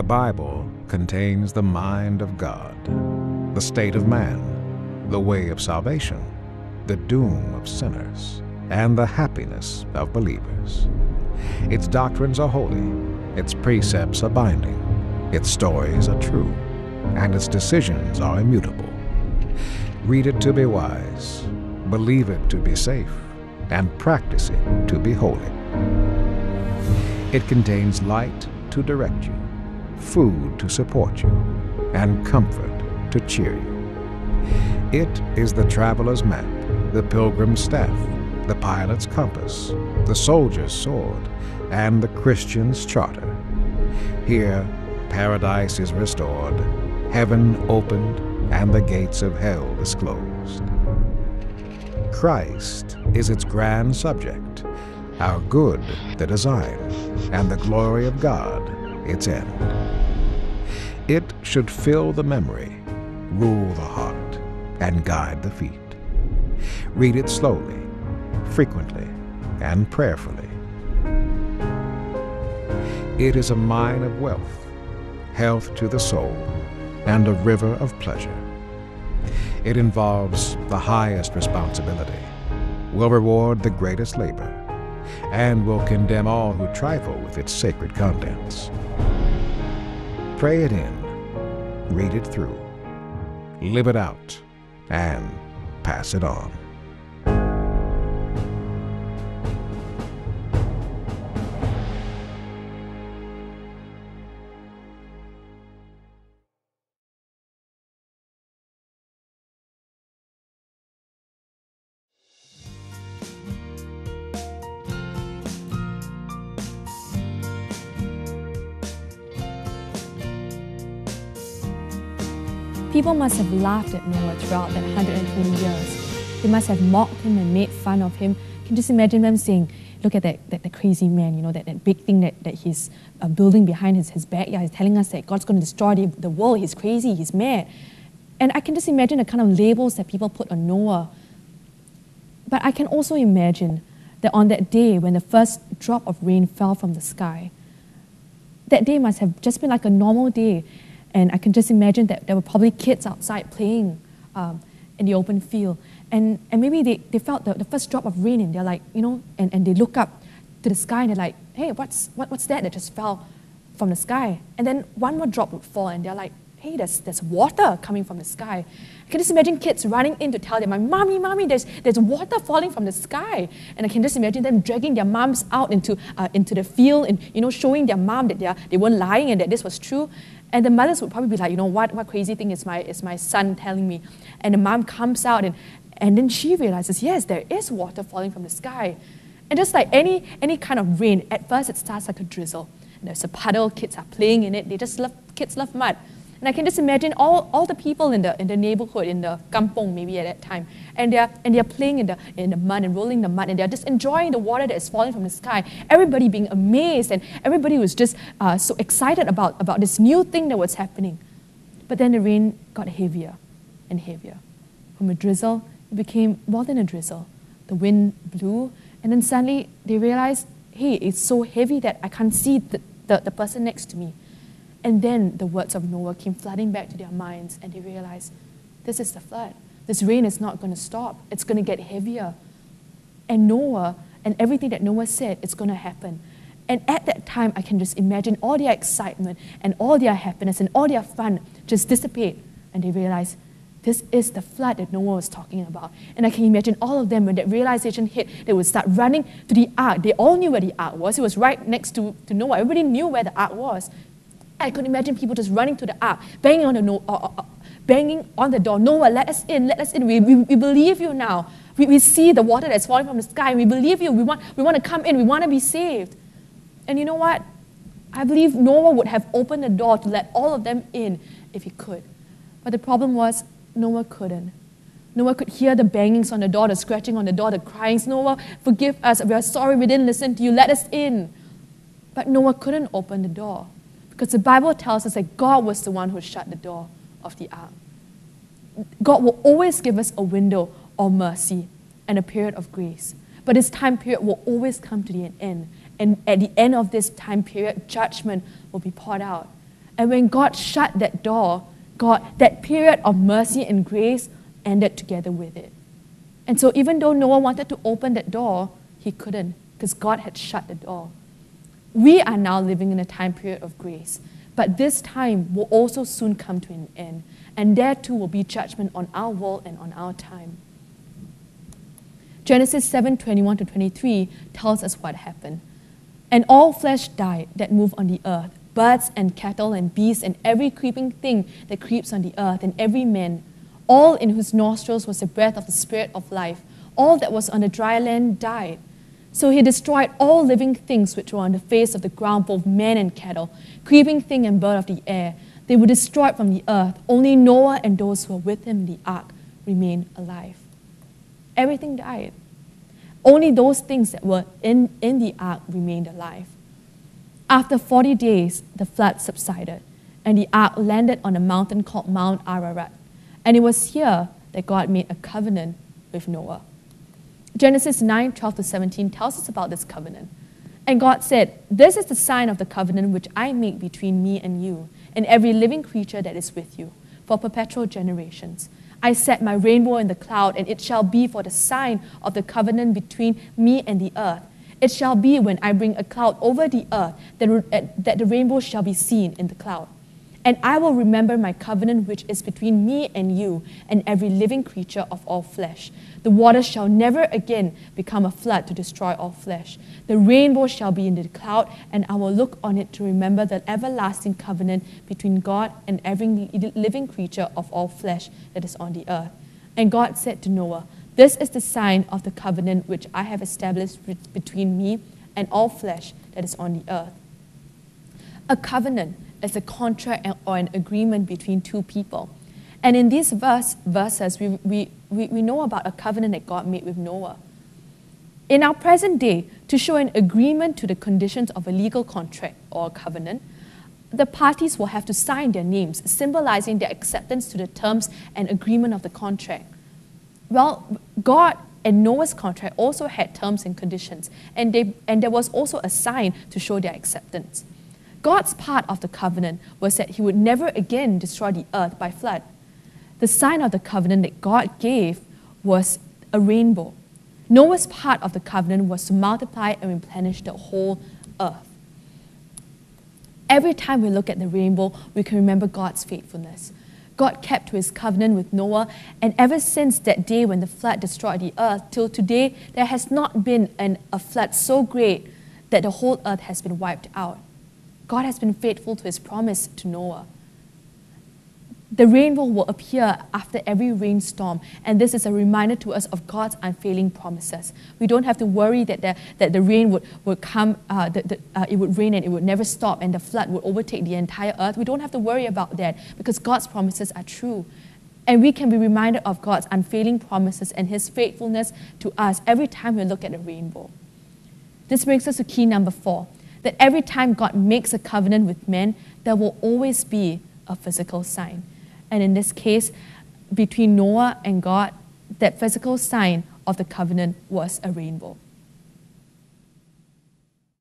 The Bible contains the mind of God, the state of man, the way of salvation, the doom of sinners, and the happiness of believers. Its doctrines are holy, its precepts are binding, its stories are true, and its decisions are immutable. Read it to be wise, believe it to be safe, and practice it to be holy. It contains light to direct you, food to support you, and comfort to cheer you. It is the traveler's map, the pilgrim's staff, the pilot's compass, the soldier's sword, and the Christian's charter. Here, paradise is restored, heaven opened, and the gates of hell disclosed. Christ is its grand subject, our good the design, and the glory of God its end. It should fill the memory, rule the heart, and guide the feet. Read it slowly, frequently, and prayerfully. It is a mine of wealth, health to the soul, and a river of pleasure. It involves the highest responsibility, will reward the greatest labor, and will condemn all who trifle with its sacred contents. Pray it in, read it through, live it out, and pass it on. People must have laughed at Noah throughout that 120 years. They must have mocked him and made fun of him. You can just imagine them saying, look at that crazy man, you know, that big thing that he's building behind his backyard. He's telling us that God's going to destroy the world. He's crazy, he's mad. And I can just imagine the kind of labels that people put on Noah. But I can also imagine that on that day when the first drop of rain fell from the sky, that day must have just been like a normal day. And I can just imagine that there were probably kids outside playing in the open field. And maybe they felt the first drop of rain and they're like, you know, and they look up to the sky and they're like, hey, what's that just fell from the sky? And then one more drop would fall and they're like, hey, there's water coming from the sky. I can just imagine kids running in to tell their mom, mommy, there's water falling from the sky. And I can just imagine them dragging their moms out into the field and, you know, showing their mom that they weren't lying and that this was true. And the mothers would probably be like, you know, what crazy thing is my son telling me? And the mom comes out and then she realizes, yes, there is water falling from the sky. And just like any kind of rain, at first it starts like a drizzle. And there's a puddle, kids are playing in it. Kids love mud. And I can just imagine all the people in the neighborhood, in the kampong maybe at that time, and they're playing in the mud and rolling the mud, and they're just enjoying the water that is falling from the sky. Everybody being amazed, and everybody was just so excited about this new thing that was happening. But then the rain got heavier and heavier. From a drizzle, it became more than a drizzle. The wind blew, and then suddenly they realized, hey, it's so heavy that I can't see the person next to me. And then the words of Noah came flooding back to their minds, and they realized, this is the flood. This rain is not going to stop. It's going to get heavier. And Noah, and everything that Noah said, it's going to happen. And at that time, I can just imagine all their excitement and all their happiness and all their fun just dissipate. And they realize, this is the flood that Noah was talking about. And I can imagine all of them, when that realization hit, they would start running to the ark. They all knew where the ark was. It was right next to Noah. Everybody knew where the ark was. I could imagine people just running to the ark, banging on the door. Noah, let us in, let us in. We believe you now. We see the water that's falling from the sky. We believe you. We want to come in. We want to be saved. And you know what? I believe Noah would have opened the door to let all of them in if he could. But the problem was, Noah couldn't. Noah could hear the bangings on the door, the scratching on the door, the cryings. Noah, forgive us. We are sorry we didn't listen to you. Let us in. But Noah couldn't open the door. Because the Bible tells us that God was the one who shut the door of the ark. God will always give us a window of mercy and a period of grace. But this time period will always come to the end. And at the end of this time period, judgment will be poured out. And when God shut that door, that period of mercy and grace ended together with it. And so even though Noah wanted to open that door, he couldn't because God had shut the door. We are now living in a time period of grace, but this time will also soon come to an end. And there too will be judgment on our world and on our time. Genesis 7:21-23 tells us what happened. And all flesh died that moved on the earth, birds and cattle and beasts and every creeping thing that creeps on the earth, and every man, all in whose nostrils was the breath of the Spirit of life. All that was on the dry land died. So he destroyed all living things which were on the face of the ground, both man and cattle, creeping thing and bird of the air. They were destroyed from the earth. Only Noah and those who were with him in the ark remained alive. Everything died. Only those things that were in the ark remained alive. After 40 days, the flood subsided, and the ark landed on a mountain called Mount Ararat. And it was here that God made a covenant with Noah. Genesis 9:12-17 tells us about this covenant. And God said, "This is the sign of the covenant which I make between me and you, and every living creature that is with you, for perpetual generations. I set my rainbow in the cloud, and it shall be for the sign of the covenant between me and the earth. It shall be when I bring a cloud over the earth that the rainbow shall be seen in the cloud. And I will remember my covenant which is between me and you and every living creature of all flesh. The waters shall never again become a flood to destroy all flesh. The rainbow shall be in the cloud, and I will look on it to remember the everlasting covenant between God and every living creature of all flesh that is on the earth." And God said to Noah, "This is the sign of the covenant which I have established between me and all flesh that is on the earth." A covenant is a contract or an agreement between two people. And in these verses, we know about a covenant that God made with Noah. In our present day, to show an agreement to the conditions of a legal contract or a covenant, the parties will have to sign their names, symbolizing their acceptance to the terms and agreement of the contract. Well, God and Noah's contract also had terms and conditions, and there was also a sign to show their acceptance. God's part of the covenant was that he would never again destroy the earth by flood. The sign of the covenant that God gave was a rainbow. Noah's part of the covenant was to multiply and replenish the whole earth. Every time we look at the rainbow, we can remember God's faithfulness. God kept to his covenant with Noah, and ever since that day when the flood destroyed the earth till today, there has not been a flood so great that the whole earth has been wiped out. God has been faithful to his promise to Noah. The rainbow will appear after every rainstorm, and this is a reminder to us of God's unfailing promises. We don't have to worry that the rain would come, it would rain and it would never stop, and the flood would overtake the entire earth. We don't have to worry about that because God's promises are true. And we can be reminded of God's unfailing promises and his faithfulness to us every time we look at the rainbow. This brings us to key number 4. That every time God makes a covenant with men, there will always be a physical sign. And in this case, between Noah and God, that physical sign of the covenant was a rainbow.